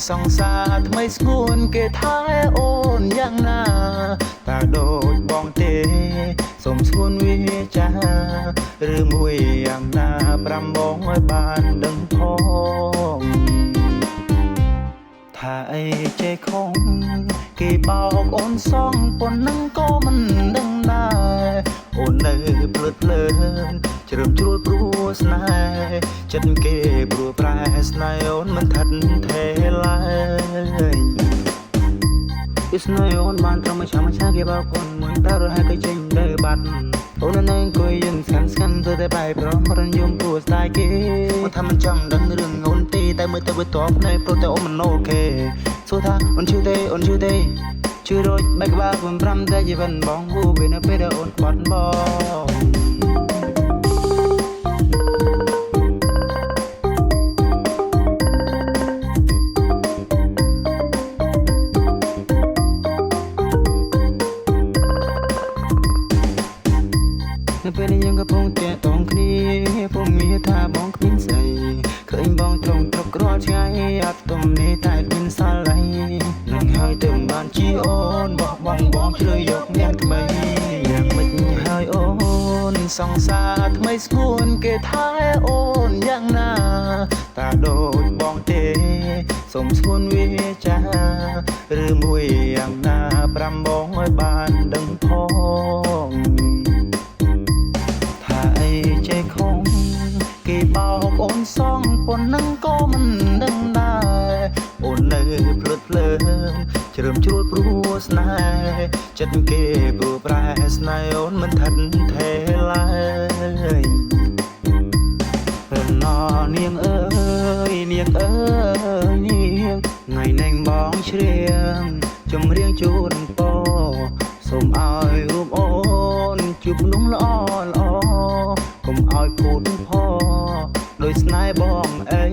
សង្សារថ្មីស្ងួនគេថែអូនយ៉ាងណាតើដូចបងទេសូមស្ងួនវាចាឬមួយយ៉ាងណាប្រាំបងឲ្យបានដឹងផងថាអីចេះខំគេបោកអូនសងប៉ុណ្ណឹងក៏មិនដឹងដែរអូននៅភ្លើតភ្លើនជ្រើមជ្រួលព្រោះស្នេហ៍ចិត្តគេព្រោះប្រែស្នេហ៍អូនមិនថិតថេរឡើយពីស្នេហ៍អូនបានត្រឹមមួយឆ្នាំគេបោកអូនមួយតើរហែកចេញទៅបាត់អូននៅអង្គុយយើងស្កាន់ទៅតែបែបប្រមរញយំព្រោះស្ដាយគេមកថាមិនចង់ដឹងរឿងអូនទេតែមើលទៅវាតបភ្នែកព្រោះតែអូនមិនអូខេសួរថាអូនជឿទេអូនជឿទេជឿរួចបែកក្បាល5តែជីវិតបងហូបនៅពេលដែលអូនបាត់បងនៅពេលនេះយើងកំពុងតែតងគ្នាពុំមានថាបងគ្មានស្អីឃើញបងត្រង់ត្រករាល់ថ្ងៃអត់ទំនេរតែមានសាឡៃនឹងហើយទៅបានជាអូនបោះបងជ្រើយកអ្នកថ្មីយ៉ាងមិនហើយអូនសង្សារថ្មីស្ងួនគេថែអូនយ៉ាងណាតើដូចបងទេសូមស្ងួនវាចាឬមួយយ៉ាងណាប្រាំបងឲ្យបានដឹងផងចេះខំគេបោកអូនសងប៉ុណ្ណឹងក៏មិនដឹងដែរអូននៅភ្លើតភ្លើនជ្រើមជ្រួលព្រោះស្នេហ៍ចិត្តគេព្រោះប្រែស្នេហ៍អូនមិនថិតថេរឡើយរំណនាងអើយនាងអើយនាងថ្ងៃនេះបងច្រៀងចម្រៀងជូនពរសូមឲ្យរូបអូនជួបមនុស្សល្អកុំឲ្យពូតផដោយស្នេហ៍បងអី